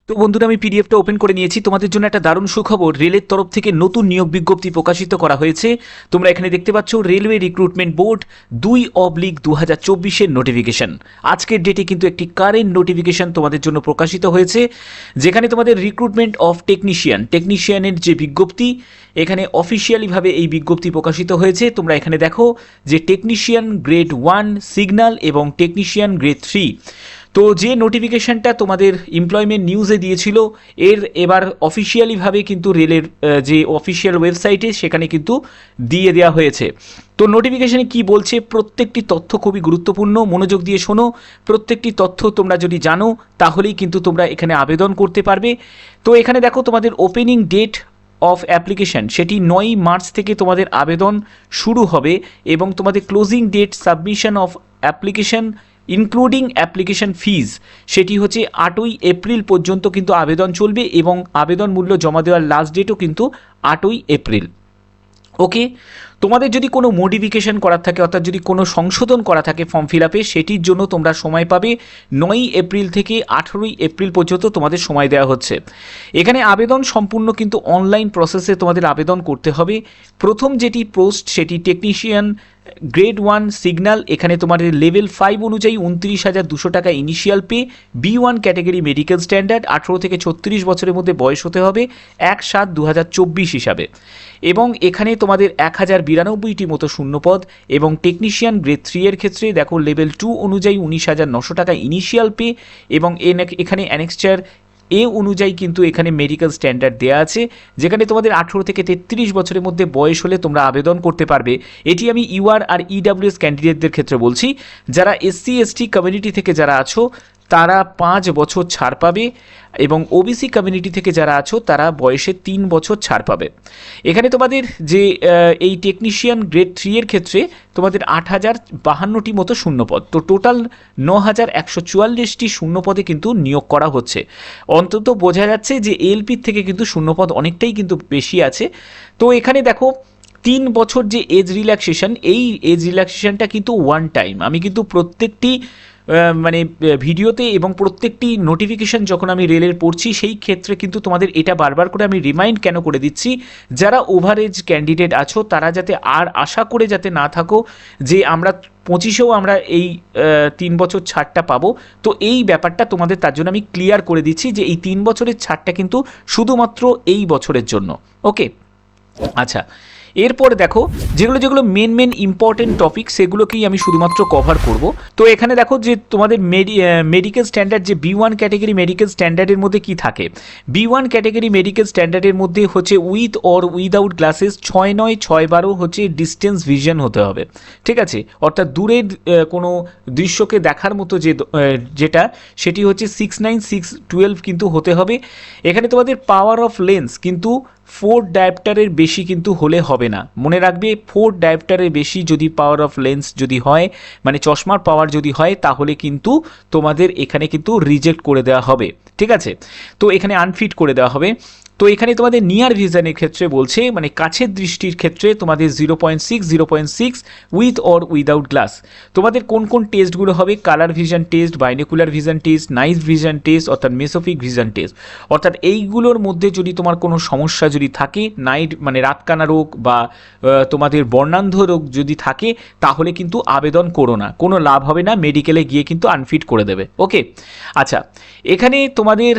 তো বন্ধুরা, আমি পিডিএফটা ওপেন করে নিয়েছি। তোমাদের জন্য একটা দারুণ সুখবর, রেলের তরফ থেকে নতুন নিয়োগ বিজ্ঞপ্তি প্রকাশিত করা হয়েছে। তোমরা এখানে দেখতে পাচ্ছ রেলওয়ে রিক্রুটমেন্ট বোর্ড 2/2024 নোটিফিকেশন। আজকের ডেটে কিন্তু একটি কারেন্ট নোটিফিকেশন তোমাদের জন্য প্রকাশিত হয়েছে, যেখানে তোমাদের রিক্রুটমেন্ট অফ টেকনিশিয়ানের যে বিজ্ঞপ্তি, এখানে অফিসিয়ালিভাবে এই বিজ্ঞপ্তি প্রকাশিত হয়েছে। তোমরা এখানে দেখো যে টেকনিশিয়ান গ্রেড 1 সিগন্যাল এবং টেকনিশিয়ান গ্রেড 3। তো যে নোটিফিকেশনটা তোমাদের এমপ্লয়মেন্ট নিউজে দিয়েছিল, এবার অফিসিয়ালিভাবে কিন্তু রেলের যে অফিসিয়াল ওয়েবসাইটে সেখানে কিন্তু দিয়ে দেওয়া হয়েছে। তো নোটিফিকেশনে কি বলছে, প্রত্যেকটি তথ্য খুবই গুরুত্বপূর্ণ, মনোযোগ দিয়ে শোনো। প্রত্যেকটি তথ্য তোমরা যদি জানো তাহলেই কিন্তু তোমরা এখানে আবেদন করতে পারবে। তো এখানে দেখো তোমাদের ওপেনিং ডেট অফ অ্যাপ্লিকেশন সেটি 9 মার্চ থেকে তোমাদের আবেদন শুরু হবে, এবং তোমাদের closing date submission of application including application fees সেটি হচ্ছে 8ই এপ্রিল পর্যন্ত কিন্তু আবেদন চলবে, এবং আবেদন মূল্য জমা দেওয়ার লাস্ট ডেটও কিন্তু 8ই এপ্রিল। ওকে, তোমাদের যদি কোনো মডিফিকেশন করার থাকে, অর্থাৎ যদি কোনো সংশোধন করা থাকে ফর্ম ফিল আপে, সেটির জন্য তোমরা সময় পাবে 9ই এপ্রিল থেকে 18ই এপ্রিল পর্যন্ত তোমাদের সময় দেওয়া হচ্ছে। এখানে আবেদন সম্পূর্ণ কিন্তু অনলাইন প্রসেসে তোমাদের আবেদন করতে হবে। প্রথম যেটি পোস্ট সেটি টেকনিশিয়ান গ্রেড 1 সিগন্যাল। এখানে তোমাদের লেভেল 5 অনুযায়ী 29,200 টাকা initial pay. B1 category medical standard, 18 থেকে 36 বছরের মধ্যে বয়স হতে হবে 1/7/2024 হিসাবে। এবং এখানে তোমাদের 1092টি মতো শূন্যপদ। এবং টেকনিশিয়ান গ্রেড 3 এর ক্ষেত্রে দেখো লেভেল 2 অনুযায়ী 19,900 টাকা ইনিশিয়াল পে, এবং এখানে অ্যানেক্সচার এ অনুযায়ী কিন্তু এখানে মেডিকেল স্ট্যান্ডার্ড দেওয়া আছে, যেখানে তোমাদের 18 থেকে 33 বছরের মধ্যে বয়স হলে তোমরা আবেদন করতে পারবে। এটি আমি ইউআর আর ইডাব্লিউএস ক্যান্ডিডেটদের ক্ষেত্রে বলছি। যারা SC ST কমিউনিটি থেকে যারা আছো তারা 5 বছর ছাড় পাবে, এবং ওবিসি কমিউনিটি থেকে যারা আছো তারা বয়সে 3 বছর ছাড় পাবে। এখানে তোমাদের যে এই টেকনিশিয়ান গ্রেড 3 এর ক্ষেত্রে তোমাদের 8,052টি মতো শূন্যপদ। তো টোটাল 9,144টি শূন্যপদে কিন্তু নিয়োগ করা হচ্ছে। অন্তত বোঝা যাচ্ছে যে এলপির থেকে কিন্তু শূন্যপদ অনেকটাই কিন্তু বেশি আছে। তো এখানে দেখো 3 বছর যে এজ রিল্যাক্সেশন, এই এজ রিল্যাক্সেশনটা কিন্তু ওয়ান টাইম। আমি কিন্তু প্রত্যেকটি ভিডিওতে এবং প্রত্যেকটি নোটিফিকেশন যখন আমি রেলের পড়ছি, সেই ক্ষেত্রে কিন্তু তোমাদের এটা বারবার করে আমি রিমাইন্ড কেন করে দিচ্ছি, যারা ওভারেজ ক্যান্ডিডেট আছো তারা যাতে আর আশা করে যাতে না থাকো যে আমরা 25এও আমরা এই 3 বছর ছাড়টা পাবো। তো এই ব্যাপারটা তোমাদের তার জন্য আমি ক্লিয়ার করে দিচ্ছি যে এই 3 বছরের ছাড়টা কিন্তু শুধুমাত্র এই বছরের জন্য। ওকে, আচ্ছা, এরপরে দেখো যেগুলো মেন ইম্পর্টেন্ট টপিক সেগুলোকেই আমি শুধুমাত্র কভার করব। তো এখানে দেখো যে তোমাদের মেডিকেল স্ট্যান্ডার্ড, যে B1 ক্যাটাগরি মেডিকেল স্ট্যান্ডার্ডের মধ্যে কি থাকে। B1 ক্যাটাগরি মেডিকেল স্ট্যান্ডার্ডের মধ্যে হচ্ছে উইথ অর উইদাউট গ্লাসেস 6/9 6/12 হচ্ছে ডিস্টেন্স ভিশন হতে হবে, ঠিক আছে। অর্থাৎ দূরের কোনো দৃশ্যকে দেখার মতো যেটা সেটি হচ্ছে 6/9 6/12 কিন্তু হতে হবে। এখানে তোমাদের পাওয়ার অফ লেন্স কিন্তু 4 ডায়োপ্টারের বেশি কিন্তু হলে হবে না। মনে রাখবে 4 ডায়োপ্টারের বেশি যদি পাওয়ার অফ লেন্স যদি হয়, মানে চশমার পাওয়ার যদি হয়, তাহলে কিন্তু তোমাদের এখানে কিন্তু রিজেক্ট করে দেওয়া হবে, ঠিক আছে। তো এখানে আনফিট করে দেওয়া হবে। তো এখানে তোমাদের নিয়ার ভিশনের ক্ষেত্রে বলছে, মানে কাছের দৃষ্টির ক্ষেত্রে তোমাদের 0.6 উইথ অর উইদাউট গ্লাস। তোমাদের কোন কোন টেস্টগুলো হবে, colour vision test, binocular vision test, night vision test, অর্থাৎ মেসোফিক ভিশন টেস্ট। অর্থাৎ এইগুলোর মধ্যে যদি তোমার কোনো সমস্যা যদি থাকে, নাইট মানে রাতকানা রোগ বা তোমাদের বর্ণান্ধ রোগ যদি থাকে, তাহলে কিন্তু আবেদন করো না, কোনো লাভ হবে না, মেডিকেলে গিয়ে কিন্তু আনফিট করে দেবে। ওকে, আচ্ছা, এখানে তোমাদের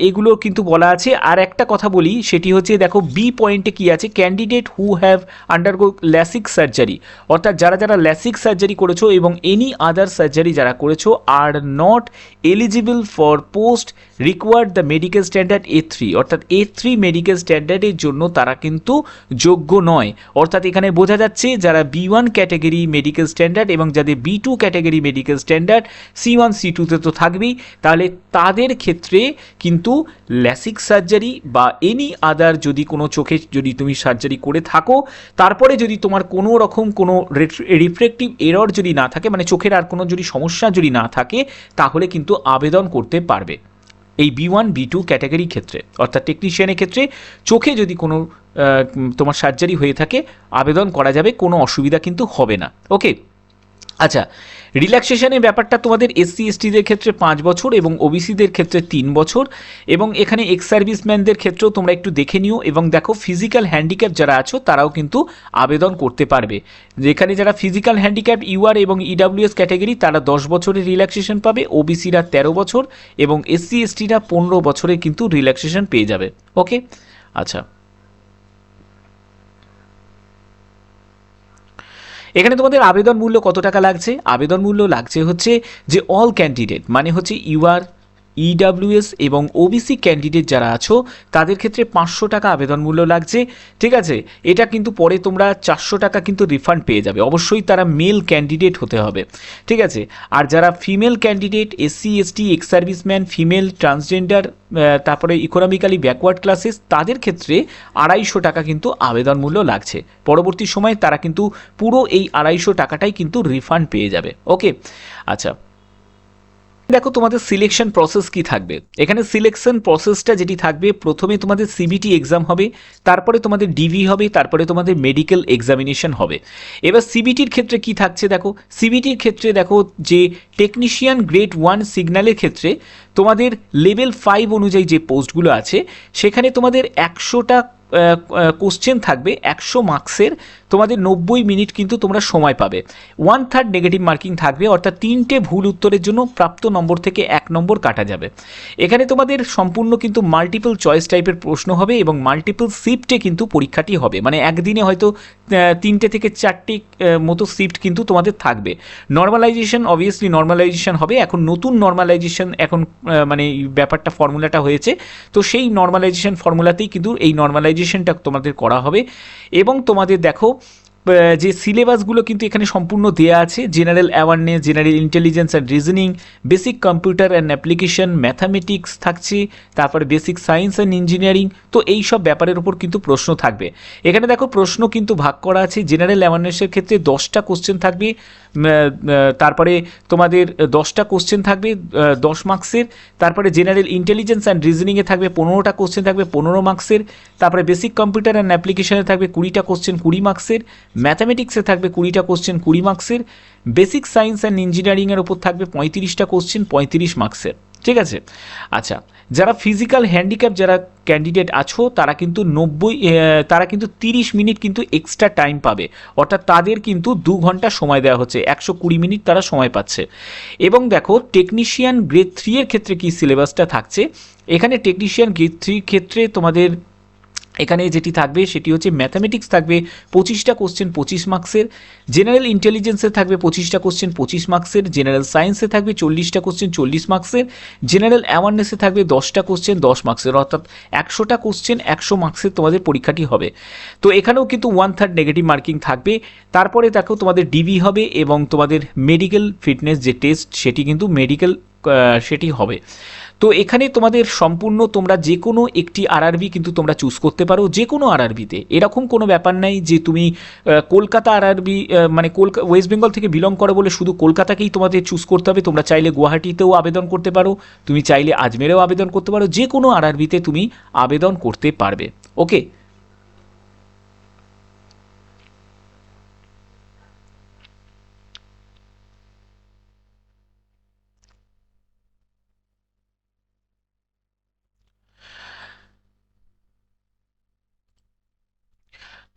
এগুলো কিন্তু বলা আছে। আর একটা কথা বলি, সেটি হচ্ছে দেখো বি পয়েন্টে কি আছে, candidate who have undergo LASIK surgery, অর্থাৎ যারা ল্যাসিক সার্জারি করেছো এবং এনি আদার সার্জারি যারা করেছো are not eligible for post required the medical standard A3, অর্থাৎ A3 মেডিকেল স্ট্যান্ডার্ডের জন্য তারা কিন্তু যোগ্য নয়। অর্থাৎ এখানে বোঝা যাচ্ছে যারা B1 ক্যাটাগরি মেডিকেল স্ট্যান্ডার্ড এবং যাদের B2 category medical standard C1 C2তে তো থাকবেই, তাহলে তাদের ক্ষেত্রে কিন্তু ল্যাসিক সার্জারি বা এনি আদার যদি কোনো চোখে যদি তুমি সার্জারি করে থাকো, তারপরে যদি তোমার কোনো রকম কোনো রিফ্রেক্টিভ এরর যদি না থাকে, মানে চোখের আর কোনো যদি সমস্যা যদি না থাকে, তাহলে কিন্তু আবেদন করতে পারবে এই B1 B2 ক্যাটাগরির ক্ষেত্রে। অর্থাৎ টেকনিশিয়ানের ক্ষেত্রে চোখে যদি কোনো তোমার সার্জারি হয়ে থাকে, আবেদন করা যাবে, কোনো অসুবিধা কিন্তু হবে না। ওকে, আচ্ছা, রিল্যাক্সেশনের ব্যাপারটা তোমাদের এসসি এসটিদের ক্ষেত্রে 5 বছর এবং ওবিসিদের ক্ষেত্রে 3 বছর, এবং এখানে এক্স সার্ভিসম্যানদের ক্ষেত্রেও তোমরা একটু দেখে নিও এবং দেখো ফিজিক্যাল হ্যান্ডিক্যাপ যারা আছো তারাও কিন্তু আবেদন করতে পারবে। যেখানে যারা ফিজিক্যাল হ্যান্ডিক্যাপ ইউআর এবং ইডাব্লিউএস ক্যাটাগরি তারা 10 বছরের রিল্যাক্সেশন পাবে, ওবিসিরা 13 বছর এবং এসসি এসটিরা 15 বছরের কিন্তু রিল্যাক্সেশন পেয়ে যাবে। ওকে, আচ্ছা, এখানে তোমাদের আবেদন মূল্য কত টাকা লাগছে? আবেদন মূল্য লাগছে হচ্ছে যে অল ক্যান্ডিডেট মানে হচ্ছে ইউআর, ইডাব্লিউএস এবং ওবিসি ক্যান্ডিডেট যারা আছো তাদের ক্ষেত্রে 500 টাকা আবেদন মূল্য লাগছে। ঠিক আছে, এটা কিন্তু পরে তোমরা 400 টাকা কিন্তু রিফান্ড পেয়ে যাবে। অবশ্যই তারা মেল ক্যান্ডিডেট হতে হবে। ঠিক আছে, আর যারা female candidate, SC ST, ex serviceman, female, transgender, তারপরে ইকোনমিক্যালি ব্যাকওয়ার্ড ক্লাসেস, তাদের ক্ষেত্রে 250 টাকা কিন্তু আবেদন মূল্য লাগছে। পরবর্তী সময় তারা কিন্তু পুরো এই 250 টাকাটাই কিন্তু রিফান্ড পেয়ে যাবে। ওকে, আচ্ছা, দেখো তোমাদের সিলেকশন প্রসেস কি থাকবে। এখানে সিলেকশন প্রসেসটা যেটি থাকবে, প্রথমে তোমাদের সিবিটি এক্সাম হবে, তারপরে তোমাদের ডিভি হবে, তারপরে তোমাদের মেডিকেল এক্সামিনেশন হবে। এবার সিবিটির ক্ষেত্রে কি থাকছে দেখো, সিবিটির ক্ষেত্রে দেখো যে টেকনিশিয়ান গ্রেড 1 সিগন্যালের ক্ষেত্রে তোমাদের লেভেল 5 অনুযায়ী যে পোস্টগুলো আছে সেখানে তোমাদের 100টা কোশ্চেন থাকবে, 100 মার্কসের, তোমাদের 90 মিনিট কিন্তু তোমরা সময় পাবে। 1/3 নেগেটিভ মার্কিং থাকবে, অর্থাৎ 3টে ভুল উত্তরের জন্য প্রাপ্ত নম্বর থেকে 1 নম্বর কাটা যাবে। এখানে তোমাদের সম্পূর্ণ কিন্তু মাল্টিপল চয়েস টাইপের প্রশ্ন হবে এবং মাল্টিপল শিফটে কিন্তু পরীক্ষাটি হবে, মানে একদিনে হয়তো 3টে থেকে 4টে মতো শিফট কিন্তু তোমাদের থাকবে। নর্মালাইজেশন অবভিয়াসলি নর্মালাইজেশন হবে, এখন নতুন নর্মালাইজেশন এখন মানে ব্যাপারটা ফর্মুলাটা হয়েছে, তো সেই নর্মালাইজেশন ফর্মুলাতেই কিন্তু এই নর্মালাইজেশনটা তোমাদের করা হবে। এবং তোমাদের দেখো যে সিলেবাসগুলো কিন্তু এখানে সম্পূর্ণ দেওয়া আছে, general awareness, general intelligence and reasoning, basic computer and application, mathematics থাকছে, তারপরে বেসিক সায়েন্স অ্যান্ড ইঞ্জিনিয়ারিং। তো এই সব ব্যাপারের উপর কিন্তু প্রশ্ন থাকবে। এখানে দেখো প্রশ্ন কিন্তু ভাগ করা আছে, জেনারেল অ্যাওয়ারনেসের ক্ষেত্রে 10টা কোশ্চেন থাকবে, তারপরে তোমাদের 10টা কোশ্চেন থাকবে 10 মার্কসের, তারপরে জেনারেল ইন্টেলিজেন্স অ্যান্ড রিজনিংয়ে থাকবে 15টা কোশ্চেন থাকবে 15 মার্কসের, তারপরে বেসিক কম্পিউটার অ্যান্ড অ্যাপ্লিকেশনে থাকবে 20টা কোশ্চেন 20 মার্কসের, ম্যাথামেটিক্সে থাকবে 20টা কোশ্চেন 20 মার্কসের, বেসিক সায়েন্স অ্যান্ড ইঞ্জিনিয়ারিংয়ের ওপর থাকবে 35টা কোশ্চেন 35 মার্কসের। ঠিক আছে, আচ্ছা, যারা ফিজিক্যাল হ্যান্ডিক্যাপ যারা ক্যান্ডিডেট আছো তারা কিন্তু 30 মিনিট কিন্তু এক্সট্রা টাইম পাবে, অর্থাৎ তাদের কিন্তু 2 ঘন্টা সময় দেওয়া হচ্ছে, 120 মিনিট তারা সময় পাচ্ছে। এবং দেখো টেকনিশিয়ান গ্রেড 3 এর ক্ষেত্রে কি সিলেবাসটা থাকছে, এখানে টেকনিশিয়ান গ্রেড 3 ক্ষেত্রে তোমাদের এখানে যেটি থাকবে সেটি হচ্ছে ম্যাথামেটিক্স থাকবে 25টা কোশ্চেন 25 মার্কসের, জেনারেল ইন্টেলিজেন্সে থাকবে 25টা কোশ্চেন 25 মার্কসের, জেনারেল সায়েন্সে থাকবে 40টা কোশ্চেন 40 মার্কসের, জেনারেল অ্যাওয়ারনেসে থাকবে 10টা কোশ্চেন 10 মার্কসের, অর্থাৎ 100টা কোশ্চেন 100 মার্কসের তোমাদের পরীক্ষাটি হবে। তো এখানেও কিন্তু 1/3 নেগেটিভ মার্কিং থাকবে। তারপরে দেখো তোমাদের ডিবি হবে এবং তোমাদের মেডিকেল ফিটনেস যে টেস্ট সেটি কিন্তু মেডিকেল সেটি হবে। তো এখানে তোমাদের সম্পূর্ণ তোমরা যে কোনো একটি আরআরবি কিন্তু তোমরা চুজ করতে পারো, যে কোনো আরআরবিতে, এরকম কোনো ব্যাপার নাই যে তুমি কলকাতা আরআরবি মানে ওয়েস্ট বেঙ্গল থেকে বিলং করো বলে শুধু কলকাতাকেই তোমাদের চুজ করতে হবে। তোমরা চাইলে গুয়াহাটিতেও আবেদন করতে পারো, তুমি চাইলে আজমেরেও আবেদন করতে পারো, যে কোনো আরআরবিতে তুমি আবেদন করতে পারবে। ওকে,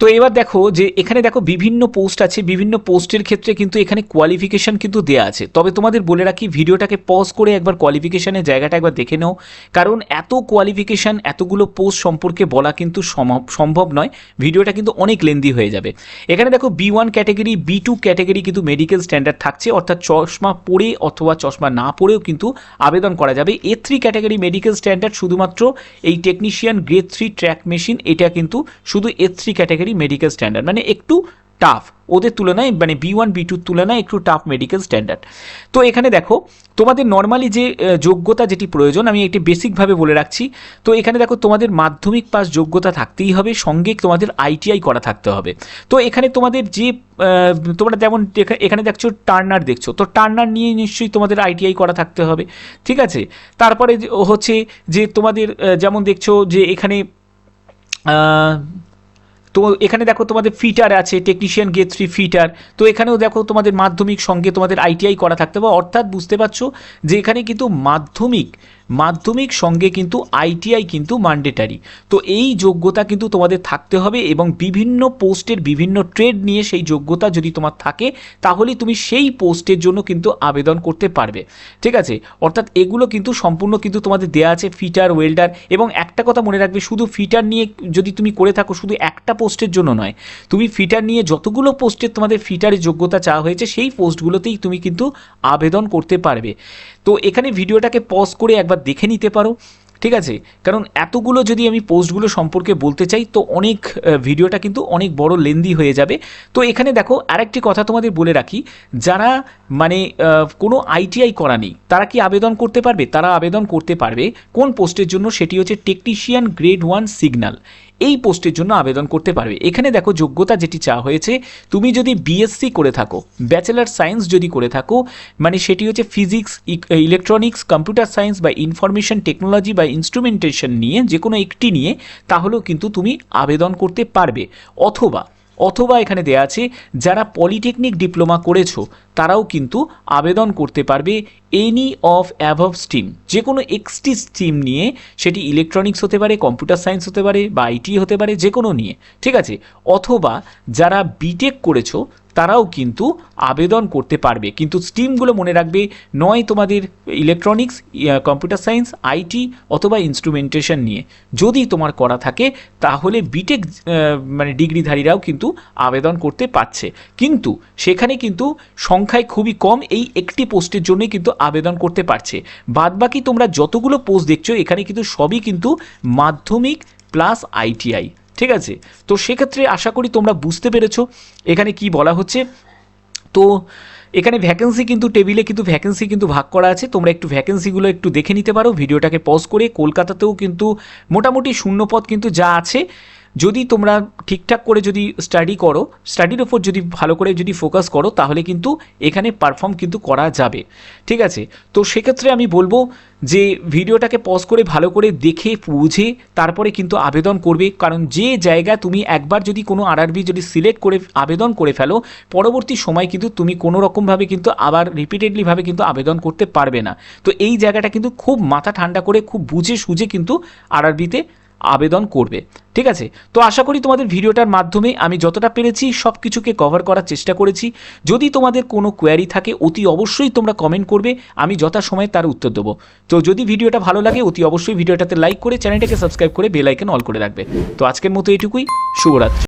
তো এবার দেখো যে এখানে দেখো বিভিন্ন পোস্ট আছে, বিভিন্ন পোস্টের ক্ষেত্রে কিন্তু এখানে কোয়ালিফিকেশান কিন্তু দেওয়া আছে। তবে তোমাদের বলে রাখি ভিডিওটাকে পজ করে একবার কোয়ালিফিকেশানের জায়গাটা একবার দেখে নাও, কারণ এত কোয়ালিফিকেশান এতগুলো পোস্ট সম্পর্কে বলা কিন্তু সম্ভব নয়, ভিডিওটা কিন্তু অনেক লেন্দি হয়ে যাবে। এখানে দেখো B1 ক্যাটাগরি, B2 ক্যাটাগরি কিন্তু মেডিকেল স্ট্যান্ডার্ড থাকছে, অর্থাৎ চশমা পরে অথবা চশমা না পরেও কিন্তু আবেদন করা যাবে। A3 ক্যাটাগরি মেডিকেল স্ট্যান্ডার্ড শুধুমাত্র এই টেকনিশিয়ান গ্রেড 3 ট্র্যাক মেশিন, এটা কিন্তু শুধু A3 ক্যাটাগরি মেডিকেল স্ট্যান্ডার্ড, মানে একটু টাফ ওদের তুলনায়, মানে B1 B2 তুলনায় একটু টাফ মেডিকেল স্ট্যান্ডার্ড। তো এখানে দেখো তোমাদের নর্মালি যে যোগ্যতা যেটি প্রয়োজন আমি একটি বেসিকভাবে বলে রাখছি। তো এখানে দেখো তোমাদের মাধ্যমিক পাস যোগ্যতা থাকতেই হবে, সঙ্গে তোমাদের ITI করা থাকতে হবে। তো এখানে তোমাদের যে তোমরা যেমন এখানে দেখছো টার্নার দেখছো, তো টার্নার নিয়ে নিশ্চয়ই তোমাদের ITI করা থাকতে হবে। ঠিক আছে, তারপরে হচ্ছে যে তোমাদের যেমন দেখছো যে এখানে তো এখানে দেখো তোমাদের ফিটার আছে, টেকনিশিয়ান গ্রেড 3 ফিটার। তো এখানেও দেখো তোমাদের মাধ্যমিক সঙ্গে তোমাদের আইটিআই করা থাকতে হবে, অর্থাৎ বুঝতে পারছো যে এখানে কিন্তু মাধ্যমিক সঙ্গে কিন্তু আইটিআই কিন্তু ম্যান্ডেটারি। তো এই যোগ্যতা কিন্তু তোমাদের থাকতে হবে, এবং বিভিন্ন পোস্টের বিভিন্ন ট্রেড নিয়ে সেই যোগ্যতা যদি তোমার থাকে তাহলে তুমি সেই পোস্টের জন্য কিন্তু আবেদন করতে পারবে। ঠিক আছে, অর্থাৎ এগুলো কিন্তু সম্পূর্ণ কিন্তু তোমাদের দেওয়া আছে, ফিটার, ওয়েল্ডার। এবং একটা কথা মনে রাখবে, শুধু ফিটার নিয়ে যদি তুমি করে থাকো শুধু একটা পোস্টের জন্য নয়, তুমি ফিটার নিয়ে যতগুলো পোস্টের তোমাদের ফিটারের যোগ্যতা চাওয়া হয়েছে সেই পোস্টগুলোতেই তুমি কিন্তু আবেদন করতে পারবে। তো এখানে ভিডিওটাকে পজ করে একবার দেখে নিতে পারো, ঠিক আছে, কারণ এতগুলো যদি আমি পোস্টগুলো সম্পর্কে বলতে চাই তো অনেক ভিডিওটা কিন্তু অনেক বড় লেন্দি হয়ে যাবে। তো এখানে দেখো আরেকটি কথা তোমাদের বলে রাখি, যারা মানে কোনো আইটিআই করা নেই তারা কি আবেদন করতে পারবে? তারা আবেদন করতে পারবে কোন পোস্টের জন্য? সেটি হচ্ছে টেকনিশিয়ান গ্রেড 1 সিগন্যাল, এই পোস্টের জন্য আবেদন করতে পারবে। এখানে দেখো যোগ্যতা যেটি চাওয়া হয়েছে, তুমি যদি বিএসসি করে থাকো, ব্যাচেলার সায়েন্স যদি করে থাকো, মানে সেটি হচ্ছে ফিজিক্স, ইলেকট্রনিক্স, কম্পিউটার সায়েন্স বা ইনফরমেশন টেকনোলজি বা ইনস্ট্রুমেন্টেশন নিয়ে যে কোনো একটি নিয়ে, তাহলেও কিন্তু তুমি আবেদন করতে পারবে। অথবা এখানে দেয়া আছে যারা পলিটেকনিক ডিপ্লোমা করেছো তারাও কিন্তু আবেদন করতে পারবে এনি অফ অ্যাভভ স্ট্রিম, যে কোনো একটি স্ট্রিম নিয়ে, সেটি ইলেকট্রনিক্স হতে পারে, কম্পিউটার সায়েন্স হতে পারে বা আইটি হতে পারে, যে কোনো নিয়ে, ঠিক আছে। অথবা যারা বিটেক করেছো তারাও কিন্তু আবেদন করতে পারবে, কিন্তু স্ট্রিমগুলো মনে রাখবে, নয় তোমাদের ইলেকট্রনিক্স, কম্পিউটার সায়েন্স, আইটি অথবা ইনস্ট্রুমেন্টেশন নিয়ে যদি তোমার করা থাকে তাহলে বিটেক মানে ডিগ্রিধারীরাও কিন্তু আবেদন করতে পারছে, কিন্তু সেখানে কিন্তু সংখ্যায় খুবই কম, এই একটি পোস্টের জন্যই কিন্তু আবেদন করতে পারছে। বাদবাকি তোমরা যতগুলো পোস্ট দেখছো এখানে কিন্তু সবই কিন্তু মাধ্যমিক প্লাস আইটিআই, ঠিক আছে। তো সেক্ষেত্রে আশা করি তোমরা বুঝতে পেরেছো এখানে কি বলা হচ্ছে। তো এখানে ভ্যাকেন্সি কিন্তু টেবিলে কিন্তু ভ্যাকেন্সি কিন্তু ভাগ করা আছে, তোমরা একটু ভ্যাকেন্সিগুলো একটু দেখে নিতে পারো ভিডিওটাকে পজ করে। কলকাতাতেও কিন্তু মোটামুটি শূন্যপদ কিন্তু যা আছে, যদি তোমরা ঠিকঠাক করে যদি স্টাডি করো, স্টাডির ওপর যদি ভালো করে যদি ফোকাস করো, তাহলে কিন্তু এখানে পারফর্ম কিন্তু করা যাবে, ঠিক আছে। তো সেক্ষেত্রে আমি বলবো যে ভিডিওটাকে পজ করে ভালো করে দেখে বুঝে তারপরে কিন্তু আবেদন করবে, কারণ যে জায়গা তুমি একবার যদি কোনো আরআরবি যদি সিলেক্ট করে আবেদন করে ফেলো, পরবর্তী সময় কিন্তু তুমি কোনো রকমভাবে কিন্তু আবার রিপিটেডলিভাবে কিন্তু আবেদন করতে পারবে না। তো এই জায়গাটা কিন্তু খুব মাথা ঠান্ডা করে খুব বুঝে সুঝে কিন্তু আরআরবিতে আবেদন করবে, ঠিক আছে। তো আশা করি তোমাদের ভিডিওটার মাধ্যমে আমি যতটা পেরেছি সব কিছুকে কভার করার চেষ্টা করেছি। যদি তোমাদের কোনো কোয়ারি থাকে অতি অবশ্যই তোমরা কমেন্ট করবে, আমি যথাসময়ে তার উত্তর দেবো। তো যদি ভিডিওটা ভালো লাগে অতি অবশ্যই ভিডিওটাতে লাইক করে চ্যানেলটাকে সাবস্ক্রাইব করে বেল আইকন অল করে রাখবে। তো আজকের মতো এটুকুই, শুভরাত্রি।